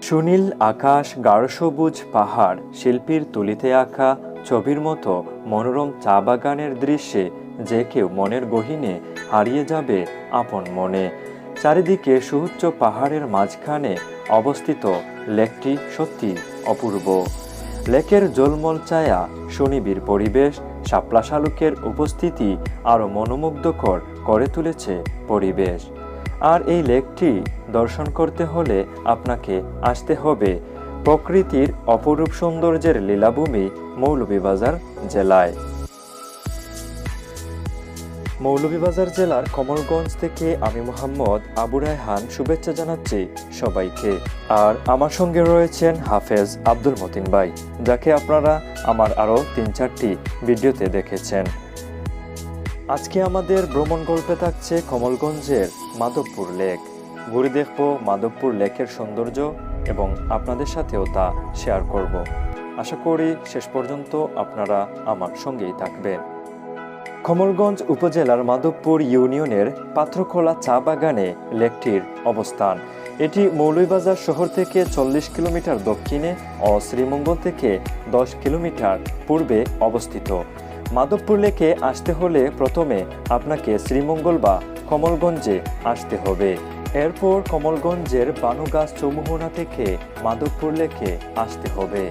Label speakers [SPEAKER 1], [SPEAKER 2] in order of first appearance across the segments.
[SPEAKER 1] সুনীল আকাশ, গাঢ় সবুজ পাহাড়, শিল্পীর তুলিতে আঁকা ছবির মতো মনোরম চা বাগানের দৃশ্যে যে কেউ মনের গহীনে হারিয়ে যাবে আপন মনে। চারিদিকে সুউচ্চ পাহাড়ের মাঝখানে অবস্থিত লেকটি সত্যি অপূর্ব। লেকের জলমল ছায়া, সুনিবিড় পরিবেশ, শাপলা শালুকের উপস্থিতি আরও মনোমুগ্ধকর করে তুলেছে পরিবেশ। আর এই লেকটি দর্শন করতে হলে আপনাকে আসতে হবে প্রকৃতির অপরূপ সৌন্দর্যের লীলাভূমি মৌলভীবাজার জেলায়। মৌলভীবাজার জেলার কমলগঞ্জ থেকে আমি মোহাম্মদ আবু রায়হান শুভেচ্ছা জানাচ্ছি সবাইকে। আর আমার সঙ্গে রয়েছেন হাফেজ আব্দুল মতিন ভাই, যাকে আপনারা আমার আরও ৩-৪টি ভিডিওতে দেখেছেন। আজকে আমাদের ভ্রমণ গল্পে থাকছে কমলগঞ্জের মাধবপুর লেক। ঘুরে দেখব মাধবপুর লেকের সৌন্দর্য এবং আপনাদের সাথেও তা শেয়ার করব। আশা করি শেষ পর্যন্ত আপনারা আমার সঙ্গেই থাকবেন। কমলগঞ্জ উপজেলার মাধবপুর ইউনিয়নের পাত্রখোলা চা বাগানে লেকটির অবস্থান। এটি মৌলভীবাজার শহর থেকে 40 কিলোমিটার দক্ষিণে ও শ্রীমঙ্গল থেকে 10 কিলোমিটার পূর্বে অবস্থিত। মাধবপুর লেকে আসতে হলে প্রথমে আপনাকে শ্রীমঙ্গল বা কমলগঞ্জে আসতে হবে। এরপর কমলগঞ্জের বানুগাছ চৌমুহনা থেকে মাধবপুর লেকে আসতে হবে।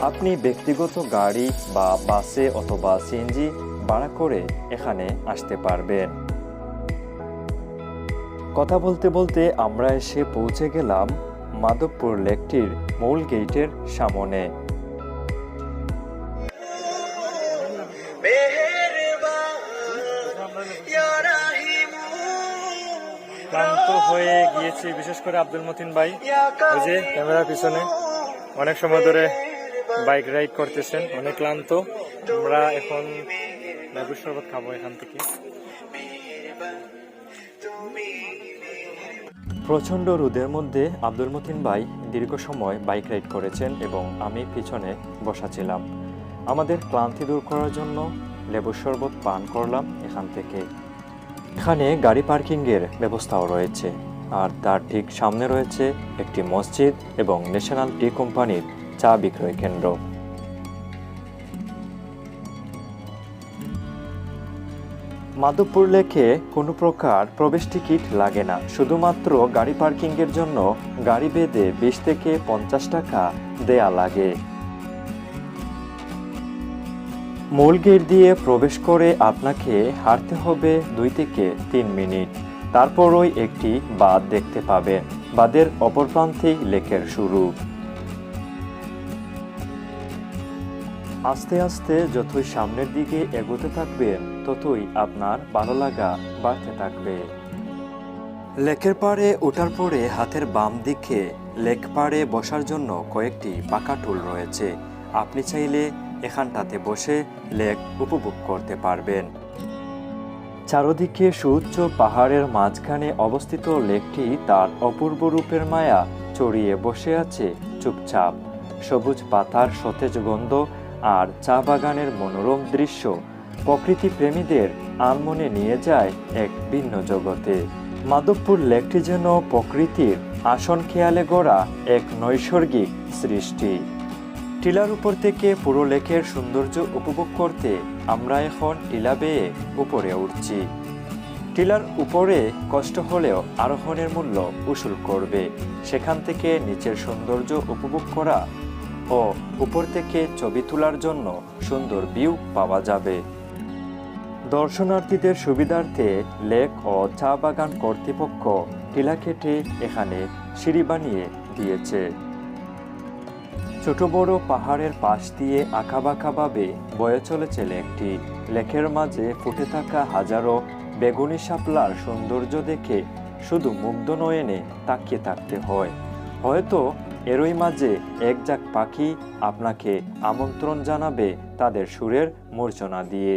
[SPEAKER 1] আপনি ব্যক্তিগত গাড়ি বা বাসে অথবা সিএনজি ভাড়া করে এখানে আসতে পারবেন। কথা বলতে বলতে আমরা এসে পৌঁছে গেলাম মাধবপুর লেকটির মূল গেটের সামনে। ক্লান্ত হয়ে গিয়েছি, বিশেষ করে আব্দুল মতিন ভাই ওই যে ক্যামেরার পিছনে অনেক সময় ধরে বাইক রাইড করতেছেন, অনেক ক্লান্ত। আমরা এখন লেবুর শরবত খাবো এখান থেকে। প্রচণ্ড রোদের মধ্যে আব্দুল মতিন ভাই দীর্ঘ সময় বাইক রাইড করেছেন এবং আমি পিছনে বসা ছিলাম। আমাদের ক্লান্তি দূর করার জন্য লেবুর শরবত পান করলাম এখান থেকে। এখানে গাড়ি পার্কিংয়ের ব্যবস্থাও রয়েছে, আর তার ঠিক সামনে রয়েছে একটি মসজিদ এবং ন্যাশনাল টি কোম্পানির চা বিক্রয় কেন্দ্র। মাধবপুর লেকে কোনো প্রকার প্রবেশ টিকিট লাগে না, শুধুমাত্র গাড়ি পার্কিংয়ের জন্য গাড়ি বেঁধে 20 থেকে 50 টাকা দেয়া লাগে। মূল গেট দিয়ে প্রবেশ করে আপনাকে হাঁটতে হবে 2 থেকে 3 মিনিট। তারপরই একটি বাঁধ দেখতে পাবেন। বাঁধের অপর প্রান্তেই লেকের শুরু। আস্তে আস্তে যতই সামনের দিকে এগোতে থাকবেন ততই আপনার ভালো লাগা বাড়তে থাকবে। লেকের পাড়ে ওঠার পরে হাতের বাম দিকে লেক পাড়ে বসার জন্য কয়েকটি পাকা টুল রয়েছে। আপনি চাইলে এখানটাতে বসে লেক উপভোগ করতে পারবেন। চারদিকে সুউচ্চ পাহাড়ের মাঝখানে অবস্থিত লেকটি তার অপূর্ব রূপের মায়া চড়িয়ে বসে আছে চুপচাপ। সবুজ পাতার সতেজ গন্ধ আর চা বাগানের মনোরম দৃশ্য প্রকৃতি প্রেমীদের আনমনে নিয়ে যায় এক ভিন্ন জগতে। মাধবপুর লেকটি যেন প্রকৃতির আসন খেয়ালে গড়া এক নৈসর্গিক সৃষ্টি। টিলার উপর থেকে পুরো লেকের সৌন্দর্য উপভোগ করতে আমরা এখন টিলা বেয়ে উপরে উঠছি। টিলার উপরে কষ্ট হলেও আরোহণের মূল্য উসুল করবে। সেখান থেকে নিচের সৌন্দর্য উপভোগ করা ও উপর থেকে ছবি তোলার জন্য সুন্দর ভিউ পাওয়া যাবে। দর্শনার্থীদের সুবিধার্থে লেক ও চা বাগান কর্তৃপক্ষ টিলা কেটে এখানে সিঁড়ি বানিয়ে দিয়েছে। ছোট বড় পাহাড়ের পাশ দিয়ে আঁকাবাঁকাভাবে বয়ে চলেছে লেকটি। লেকের মাঝে ফুটে থাকা হাজারো বেগুনি শাপলার সৌন্দর্য দেখে শুধু মুগ্ধ নয়নে তাকিয়ে থাকতে হয়। হয়তো এরই মাঝে এক ঝাঁক পাখি আপনাকে আমন্ত্রণ জানাবে তাদের সুরের মূর্ছনা দিয়ে।